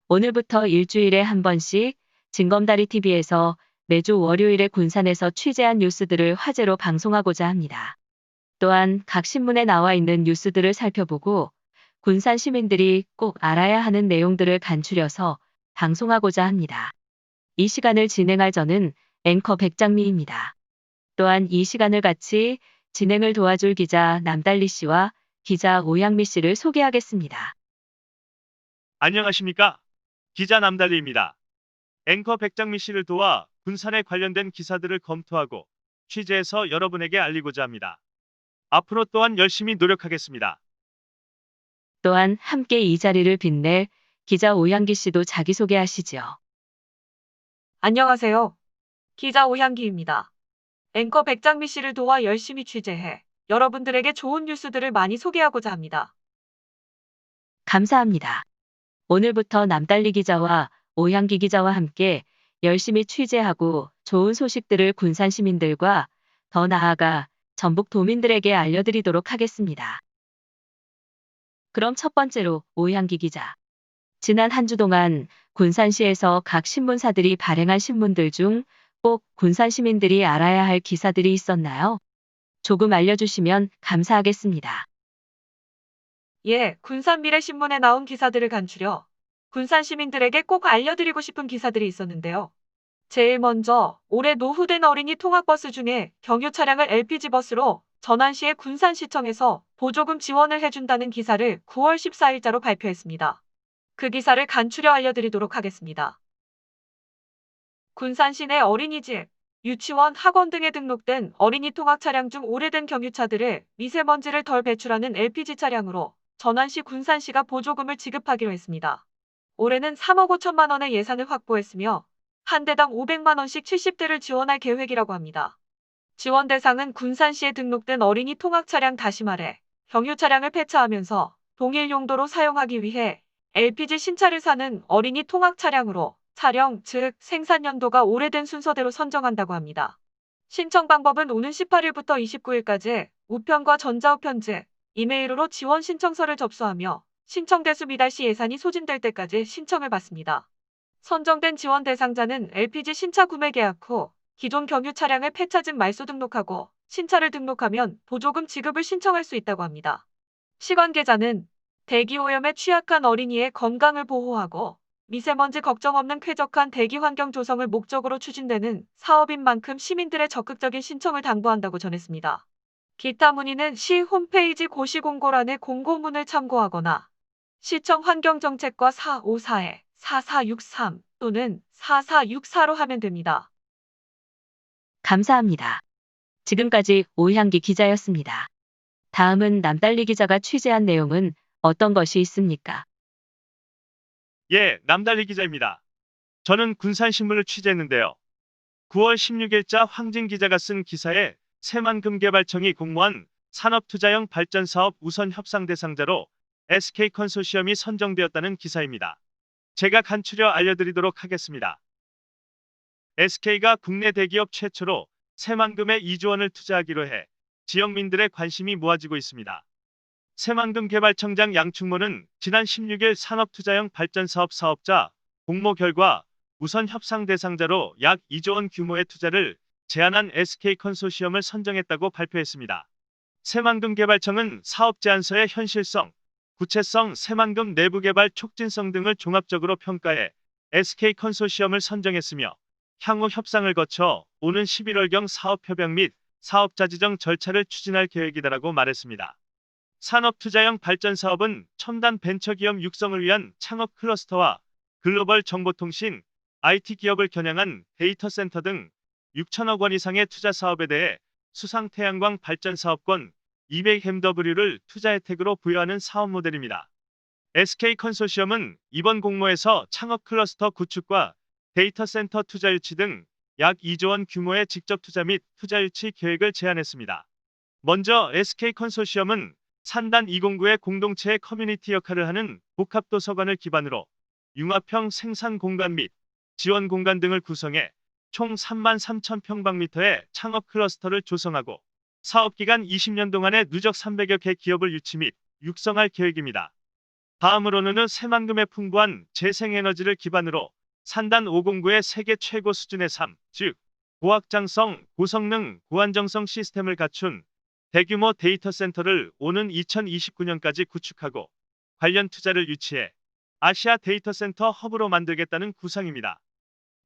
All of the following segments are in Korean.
오늘부터 일주일에 한 번씩 진검다리 TV에서 매주 월요일에 군산에서 취재한 뉴스들을 화제로 방송하고자 합니다. 또한 각 신문에 나와 있는 뉴스들을 살펴보고 군산 시민들이 꼭 알아야 하는 내용들을 간추려서 방송하고자 합니다. 이 시간을 진행할 저는 앵커 백장미입니다. 또한 이 시간을 같이 진행을 도와줄 기자 남달리 씨와 기자 오향미 씨를 소개하겠습니다. 안녕하십니까? 기자 남달리입니다. 앵커 백장미 씨를 도와 군산에 관련된 기사들을 검토하고 취재해서 여러분에게 알리고자 합니다. 앞으로 또한 열심히 노력하겠습니다. 또한 함께 이 자리를 빛낼 기자 오향기 씨도 자기소개하시죠. 안녕하세요. 기자 오향기입니다. 앵커 백장미 씨를 도와 열심히 취재해 여러분들에게 좋은 뉴스들을 많이 소개하고자 합니다. 감사합니다. 오늘부터 남달리 기자와 오향기 기자와 함께 열심히 취재하고 좋은 소식들을 군산 시민들과 더 나아가 전북 도민들에게 알려드리도록 하겠습니다. 그럼 첫 번째로 오향기 기자. 지난 한 주 동안 군산시에서 각 신문사들이 발행한 신문들 중 꼭 군산 시민들이 알아야 할 기사들이 있었나요? 조금 알려주시면 감사하겠습니다. 예, 군산 미래신문에 나온 기사들을 간추려 군산 시민들에게 꼭 알려드리고 싶은 기사들이 있었는데요. 제일 먼저 올해 노후된 어린이 통학버스 중에 경유 차량을 LPG 버스로 전환시에 군산시청에서 보조금 지원을 해준다는 기사를 9월 14일자로 발표했습니다. 그 기사를 간추려 알려드리도록 하겠습니다. 군산 시내 어린이집, 유치원, 학원 등에 등록된 어린이 통학 차량 중 오래된 경유차들을 미세먼지를 덜 배출하는 LPG 차량으로 전환시 군산시가 보조금을 지급하기로 했습니다. 올해는 3억 5천만 원의 예산을 확보했으며 한 대당 500만 원씩 70대를 지원할 계획이라고 합니다. 지원 대상은 군산시에 등록된 어린이 통학 차량, 다시 말해 경유 차량을 폐차하면서 동일 용도로 사용하기 위해 LPG 신차를 사는 어린이 통학 차량으로 차량, 즉 생산 연도가 오래된 순서대로 선정한다고 합니다. 신청 방법은 오는 18일부터 29일까지 우편과 전자우편 즉 이메일로 지원 신청서를 접수하며 신청 대수 미달 시 예산이 소진될 때까지 신청을 받습니다. 선정된 지원 대상자는 LPG 신차 구매 계약 후 기존 경유 차량을 폐차 즉 말소 등록하고 신차를 등록하면 보조금 지급을 신청할 수 있다고 합니다. 시관 계좌는 대기오염에 취약한 어린이의 건강을 보호하고 미세먼지 걱정 없는 쾌적한 대기 환경 조성을 목적으로 추진되는 사업인 만큼 시민들의 적극적인 신청을 당부한다고 전했습니다. 기타 문의는 시 홈페이지 고시공고란의 공고문을 참고하거나 시청 환경정책과 454-4463 또는 4464로 하면 됩니다. 감사합니다. 지금까지 오향기 기자였습니다. 다음은 남달리 기자가 취재한 내용은 어떤 것이 있습니까? 예, 남달리 기자입니다. 저는 군산신문을 취재했는데요. 9월 16일자 황진 기자가 쓴 기사에 새만금개발청이 공모한 산업투자형 발전사업 우선 협상 대상자로 SK컨소시엄이 선정되었다는 기사입니다. 제가 간추려 알려드리도록 하겠습니다. SK가 국내 대기업 최초로 새만금에 2조 원을 투자하기로 해 지역민들의 관심이 모아지고 있습니다. 새만금개발청장 양충모는 지난 16일 산업투자형 발전사업 사업자 공모 결과 우선 협상 대상자로 약 2조 원 규모의 투자를 제안한 SK컨소시엄을 선정했다고 발표했습니다. 새만금개발청은 사업 제안서의 현실성, 구체성, 새만금 내부개발 촉진성 등을 종합적으로 평가해 SK컨소시엄을 선정했으며 향후 협상을 거쳐 오는 11월경 사업협약 및 사업자 지정 절차를 추진할 계획이다라고 말했습니다. 산업투자형 발전사업은 첨단 벤처기업 육성을 위한 창업 클러스터와 글로벌 정보통신, IT 기업을 겨냥한 데이터센터 등 6천억 원 이상의 투자 사업에 대해 수상태양광 발전사업권 200MW를 투자 혜택으로 부여하는 사업 모델입니다. SK컨소시엄은 이번 공모에서 창업 클러스터 구축과 데이터센터 투자 유치 등 약 2조 원 규모의 직접 투자 및 투자 유치 계획을 제안했습니다. 먼저 SK컨소시엄은 산단 209의 공동체의 커뮤니티 역할을 하는 복합도서관을 기반으로 융합형 생산 공간 및 지원 공간 등을 구성해 총 33,000평방미터의 창업 클러스터를 조성하고 사업기간 20년 동안에 누적 300여 개 기업을 유치 및 육성할 계획입니다. 다음으로는 새만금의 풍부한 재생에너지를 기반으로 산단 509의 세계 최고 수준의 즉 고확장성, 고성능, 고안정성 시스템을 갖춘 대규모 데이터 센터를 오는 2029년까지 구축하고 관련 투자를 유치해 아시아 데이터 센터 허브로 만들겠다는 구상입니다.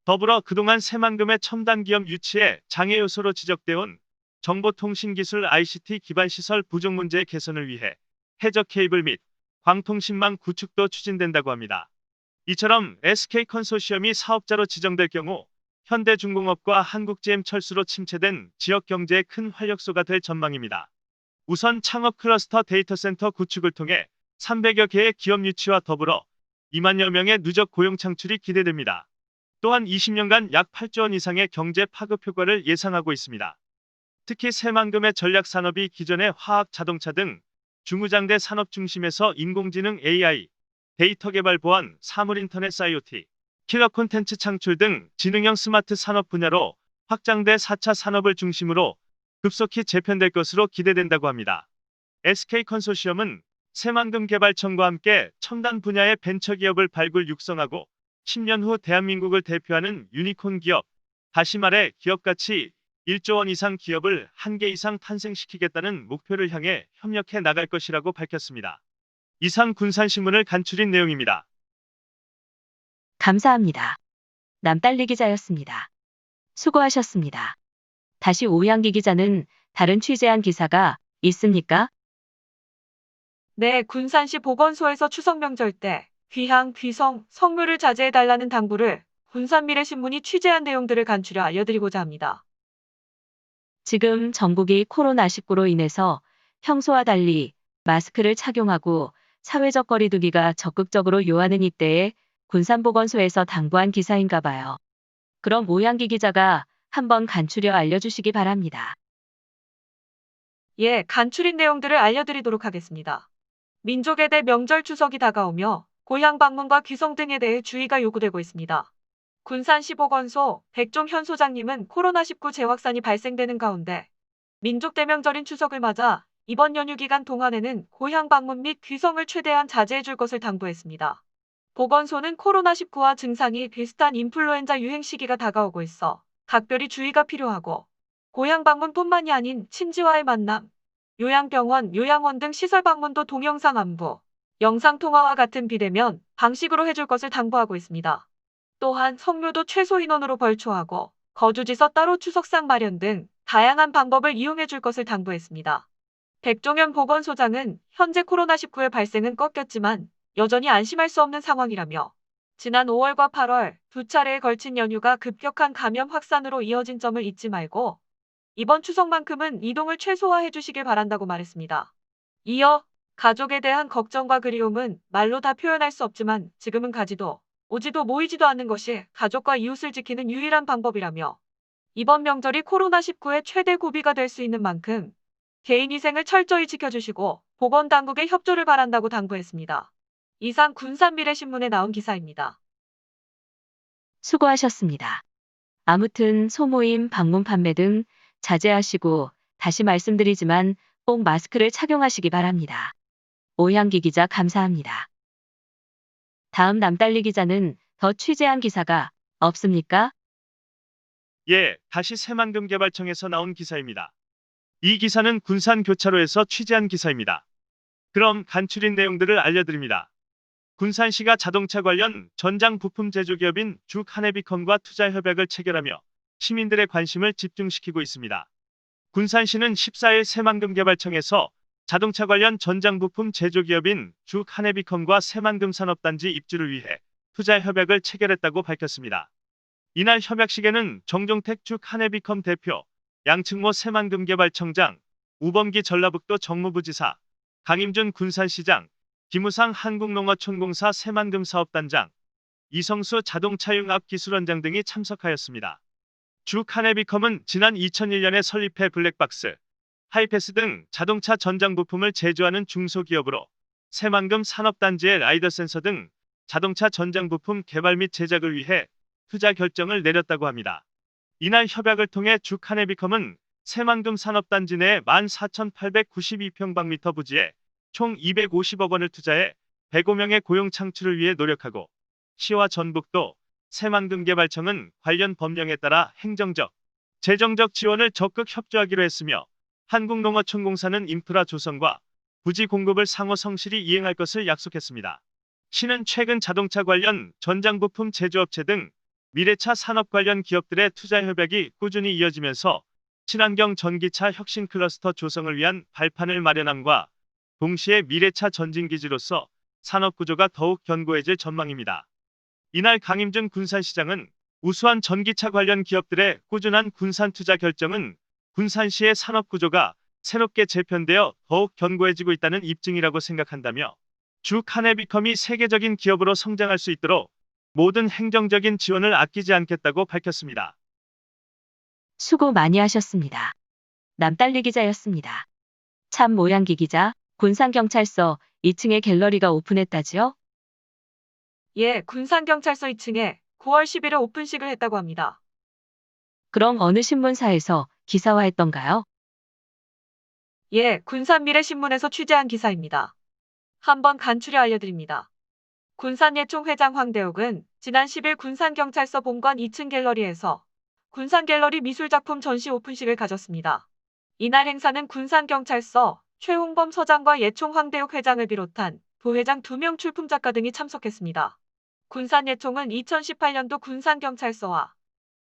더불어 그동안 새만금의 첨단 기업 유치에 장애 요소로 지적되어 온 정보통신기술 ICT 기반 시설 부족 문제 개선을 위해 해저 케이블 및 광통신망 구축도 추진된다고 합니다. 이처럼 SK 컨소시엄이 사업자로 지정될 경우 현대중공업과 한국GM철수로 침체된 지역 경제의 큰 활력소가 될 전망입니다. 우선 창업 클러스터 데이터 센터 구축을 통해 300여 개의 기업 유치와 더불어 2만여 명의 누적 고용 창출이 기대됩니다. 또한 20년간 약 8조 원 이상의 경제 파급 효과를 예상하고 있습니다. 특히 새만금의 전략 산업이 기존의 화학, 자동차 등 중무장대 산업 중심에서 인공지능 AI, 데이터 개발 보안, 사물 인터넷 IoT, 킬러 콘텐츠 창출 등 지능형 스마트 산업 분야로 확장돼 4차 산업을 중심으로 급속히 재편될 것으로 기대된다고 합니다. SK 컨소시엄은 새만금 개발청과 함께 첨단 분야의 벤처기업을 발굴 육성하고 10년 후 대한민국을 대표하는 유니콘 기업, 다시 말해 기업 가치 1조 원 이상 기업을 1개 이상 탄생시키겠다는 목표를 향해 협력해 나갈 것이라고 밝혔습니다. 이상 군산신문을 간추린 내용입니다. 감사합니다. 남달리 기자였습니다. 수고하셨습니다. 다시 오양기 기자는 다른 취재한 기사가 있습니까? 네, 군산시 보건소에서 추석 명절 때 귀향, 귀성, 성묘를 자제해달라는 당부를 군산미래신문이 취재한 내용들을 간추려 알려드리고자 합니다. 지금 전국이 코로나19로 인해서 평소와 달리 마스크를 착용하고 사회적 거리 두기가 적극적으로 요하는 이때에 군산보건소에서 당부한 기사인가 봐요. 그럼 오양기 기자가 한번 간추려 알려주시기 바랍니다. 예, 간추린 내용들을 알려드리도록 하겠습니다. 민족의 대 명절 추석이 다가오며 고향 방문과 귀성 등에 대해 주의가 요구되고 있습니다. 군산시 보건소 백종 현 소장님은 코로나19 재확산이 발생되는 가운데 민족 대명절인 추석을 맞아 이번 연휴 기간 동안에는 고향 방문 및 귀성을 최대한 자제해 줄 것을 당부했습니다. 보건소는 코로나19와 증상이 비슷한 인플루엔자 유행 시기가 다가오고 있어 각별히 주의가 필요하고 고향 방문뿐만이 아닌 친지와의 만남, 요양병원, 요양원 등 시설 방문도 동영상 안부, 영상통화와 같은 비대면 방식으로 해줄 것을 당부하고 있습니다. 또한 성묘도 최소 인원으로 벌초하고 거주지서 따로 추석상 마련 등 다양한 방법을 이용해 줄 것을 당부했습니다. 백종현 보건소장은 현재 코로나19의 발생은 꺾였지만 여전히 안심할 수 없는 상황이라며 지난 5월과 8월 두 차례에 걸친 연휴가 급격한 감염 확산으로 이어진 점을 잊지 말고 이번 추석만큼은 이동을 최소화해 주시길 바란다고 말했습니다. 이어 가족에 대한 걱정과 그리움은 말로 다 표현할 수 없지만 지금은 가지도 오지도 모이지도 않는 것이 가족과 이웃을 지키는 유일한 방법이라며 이번 명절이 코로나19의 최대 고비가 될 수 있는 만큼 개인위생을 철저히 지켜주시고 보건당국의 협조를 바란다고 당부했습니다. 이상 군산미래신문에 나온 기사입니다. 수고하셨습니다. 아무튼 소모임, 방문 판매 등 자제하시고 다시 말씀드리지만 꼭 마스크를 착용하시기 바랍니다. 오향기 기자 감사합니다. 다음 남달리 기자는 더 취재한 기사가 없습니까? 예, 다시 새만금 개발청에서 나온 기사입니다. 이 기사는 군산교차로에서 취재한 기사입니다. 그럼 간추린 내용들을 알려드립니다. 군산시가 자동차 관련 전장 부품 제조기업인 주카네비컴과 투자 협약을 체결하며 시민들의 관심을 집중시키고 있습니다. 군산시는 14일 새만금 개발청에서 자동차 관련 전장 부품 제조기업인 주카네비컴과 새만금 산업단지 입주를 위해 투자 협약을 체결했다고 밝혔습니다. 이날 협약식에는 정종택 주카네비컴 대표, 양측모 새만금 개발청장, 우범기 전라북도 정무부지사, 강임준 군산시장, 김우상 한국농어촌공사 새만금 사업단장, 이성수 자동차융합기술원장 등이 참석하였습니다. 주카네비컴은 지난 2001년에 설립해 블랙박스, 하이패스 등 자동차 전장 부품을 제조하는 중소기업으로 새만금 산업단지의 라이더 센서 등 자동차 전장 부품 개발 및 제작을 위해 투자 결정을 내렸다고 합니다. 이날 협약을 통해 주카네비컴은 새만금 산업단지 내 14,892평방미터 부지에 총 250억 원을 투자해 105명의 고용 창출을 위해 노력하고 시와 전북도 새만금개발청은 관련 법령에 따라 행정적, 재정적 지원을 적극 협조하기로 했으며 한국농어촌공사는 인프라 조성과 부지 공급을 상호 성실히 이행할 것을 약속했습니다. 시는 최근 자동차 관련 전장 부품 제조업체 등 미래차 산업 관련 기업들의 투자 협약이 꾸준히 이어지면서 친환경 전기차 혁신 클러스터 조성을 위한 발판을 마련함과 동시에 미래차 전진기지로서 산업 구조가 더욱 견고해질 전망입니다. 이날 강임준 군산시장은 우수한 전기차 관련 기업들의 꾸준한 군산 투자 결정은 군산시의 산업 구조가 새롭게 재편되어 더욱 견고해지고 있다는 입증이라고 생각한다며 주 카네비컴이 세계적인 기업으로 성장할 수 있도록 모든 행정적인 지원을 아끼지 않겠다고 밝혔습니다. 수고 많이 하셨습니다. 남달리 기자였습니다. 참 모양기 기자, 군산경찰서 2층에 갤러리가 오픈했다지요? 예, 군산경찰서 2층에 9월 10일에 오픈식을 했다고 합니다. 그럼 어느 신문사에서 기사화했던가요? 예, 군산미래신문에서 취재한 기사입니다. 한번 간추려 알려드립니다. 군산예총 회장 황대욱은 지난 10일 군산경찰서 본관 2층 갤러리에서 군산갤러리 미술작품 전시 오픈식을 가졌습니다. 이날 행사는 군산경찰서 최홍범 서장과 예총 황대욱 회장을 비롯한 부회장 2명 출품작가 등이 참석했습니다. 군산예총은 2018년도 군산경찰서와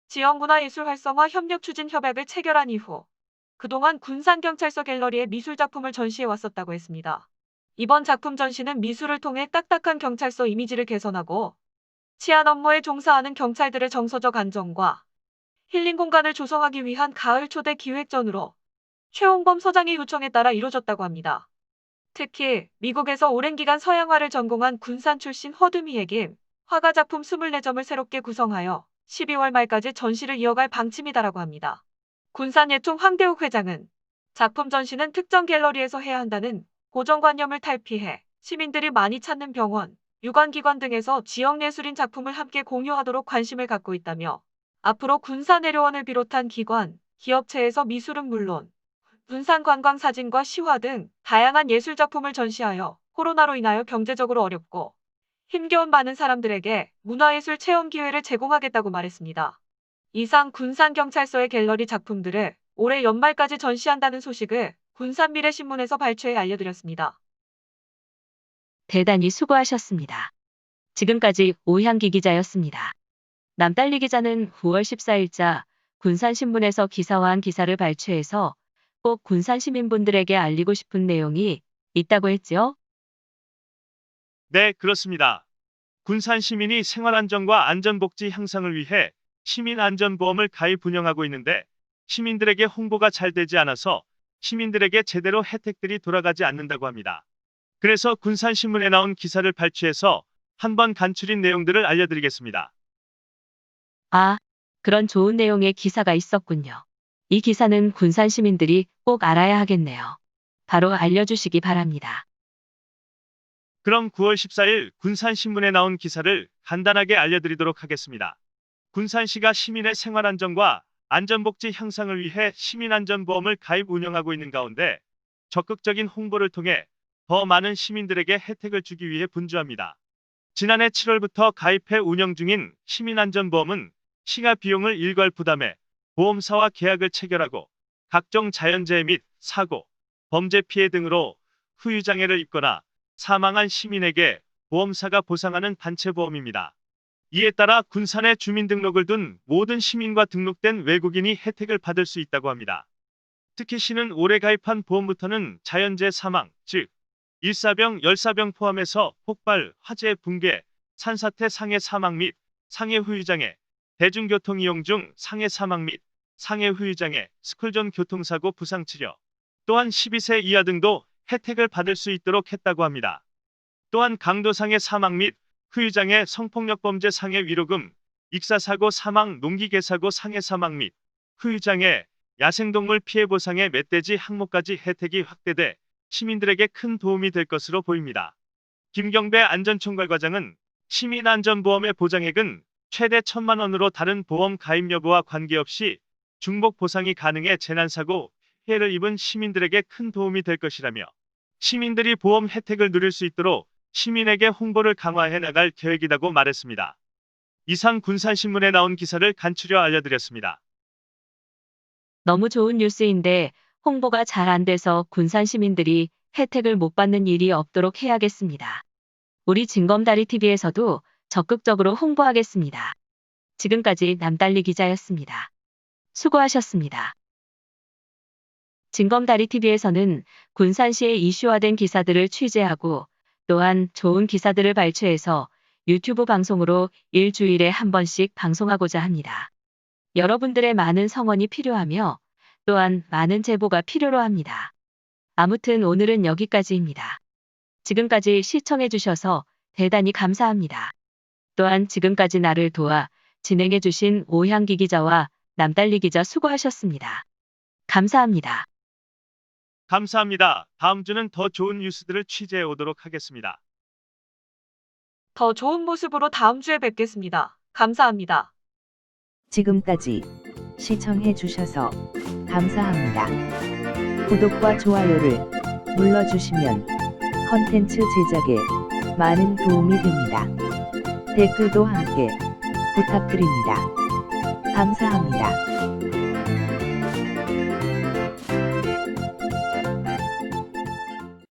지역문화예술 활성화 협력 추진 협약을 체결한 이후 그동안 군산경찰서 갤러리에 미술작품을 전시해 왔었다고 했습니다. 이번 작품 전시는 미술을 통해 딱딱한 경찰서 이미지를 개선하고 치안 업무에 종사하는 경찰들의 정서적 안정과 힐링 공간을 조성하기 위한 가을 초대 기획전으로 최홍범 서장의 요청에 따라 이루어졌다고 합니다. 특히 미국에서 오랜 기간 서양화를 전공한 군산 출신 허드미에게 화가 작품 24점을 새롭게 구성하여 12월 말까지 전시를 이어갈 방침이다라고 합니다. 군산예총 황대욱 회장은 작품 전시는 특정 갤러리에서 해야 한다는 고정관념을 탈피해 시민들이 많이 찾는 병원, 유관기관 등에서 지역예술인 작품을 함께 공유하도록 관심을 갖고 있다며 앞으로 군산내려원을 비롯한 기관, 기업체에서 미술은 물론 군산관광사진과 시화 등 다양한 예술작품을 전시하여 코로나로 인하여 경제적으로 어렵고 힘겨운 많은 사람들에게 문화예술 체험 기회를 제공하겠다고 말했습니다. 이상 군산경찰서의 갤러리 작품들을 올해 연말까지 전시한다는 소식을 군산미래신문에서 발췌해 알려드렸습니다. 대단히 수고하셨습니다. 지금까지 오향기 기자였습니다. 남달리 기자는 9월 14일자 군산신문에서 기사화한 기사를 발췌해서 꼭 군산 시민분들에게 알리고 싶은 내용이 있다고 했지요? 네, 그렇습니다. 군산 시민이 생활안전과 안전복지 향상을 위해 시민안전보험을 가입 운영하고 있는데 시민들에게 홍보가 잘 되지 않아서 시민들에게 제대로 혜택들이 돌아가지 않는다고 합니다. 그래서 군산신문에 나온 기사를 발췌해서 한번 간추린 내용들을 알려드리겠습니다. 아, 그런 좋은 내용의 기사가 있었군요. 이 기사는 군산 시민들이 꼭 알아야 하겠네요. 바로 알려주시기 바랍니다. 그럼 9월 14일 군산신문에 나온 기사를 간단하게 알려드리도록 하겠습니다. 군산시가 시민의 생활안전과 안전복지 향상을 위해 시민안전보험을 가입 운영하고 있는 가운데 적극적인 홍보를 통해 더 많은 시민들에게 혜택을 주기 위해 분주합니다. 지난해 7월부터 가입해 운영 중인 시민안전보험은 시가 비용을 일괄 부담해 보험사와 계약을 체결하고 각종 자연재해 및 사고, 범죄 피해 등으로 후유장애를 입거나 사망한 시민에게 보험사가 보상하는 단체보험입니다. 이에 따라 군산에 주민등록을 둔 모든 시민과 등록된 외국인이 혜택을 받을 수 있다고 합니다. 특히 시는 올해 가입한 보험부터는 자연재해 사망, 즉 일사병, 열사병 포함해서 폭발, 화재, 붕괴, 산사태 상해 사망 및 상해 후유장애, 대중교통 이용 중 상해 사망 및 상해 후유장애, 스쿨존 교통사고 부상치료, 또한 12세 이하 등도 혜택을 받을 수 있도록 했다고 합니다. 또한 강도상해 사망 및 후유장애, 성폭력범죄 상해 위로금, 익사사고 사망, 농기계사고 상해 사망 및 후유장애, 야생동물 피해 보상의 멧돼지 항목까지 혜택이 확대돼 시민들에게 큰 도움이 될 것으로 보입니다. 김경배 안전총괄과장은 시민안전보험의 보장액은 최대 1,000만 원으로 다른 보험 가입 여부와 관계없이 중복 보상이 가능해 재난사고 피해를 입은 시민들에게 큰 도움이 될 것이라며 시민들이 보험 혜택을 누릴 수 있도록 시민에게 홍보를 강화해 나갈 계획이라고 말했습니다. 이상 군산신문에 나온 기사를 간추려 알려드렸습니다. 너무 좋은 뉴스인데 홍보가 잘 안 돼서 군산 시민들이 혜택을 못 받는 일이 없도록 해야겠습니다. 우리 진검다리 TV에서도 적극적으로 홍보하겠습니다. 지금까지 남달리 기자였습니다. 수고하셨습니다. 진검다리 TV에서는 군산시의 이슈화된 기사들을 취재하고 또한 좋은 기사들을 발췌해서 유튜브 방송으로 일주일에 한 번씩 방송하고자 합니다. 여러분들의 많은 성원이 필요하며 또한 많은 제보가 필요로 합니다. 아무튼 오늘은 여기까지입니다. 지금까지 시청해주셔서 대단히 감사합니다. 또한 지금까지 나를 도와 진행해주신 오향기 기자와 남달리 기자 수고하셨습니다. 감사합니다. 감사합니다. 다음 주는 더 좋은 뉴스들을 취재해 오도록 하겠습니다. 더 좋은 모습으로 다음 주에 뵙겠습니다. 감사합니다. 지금까지 시청해 주셔서 감사합니다. 구독과 좋아요를 눌러주시면 컨텐츠 제작에 많은 도움이 됩니다. 댓글도 함께 부탁드립니다. 감사합니다.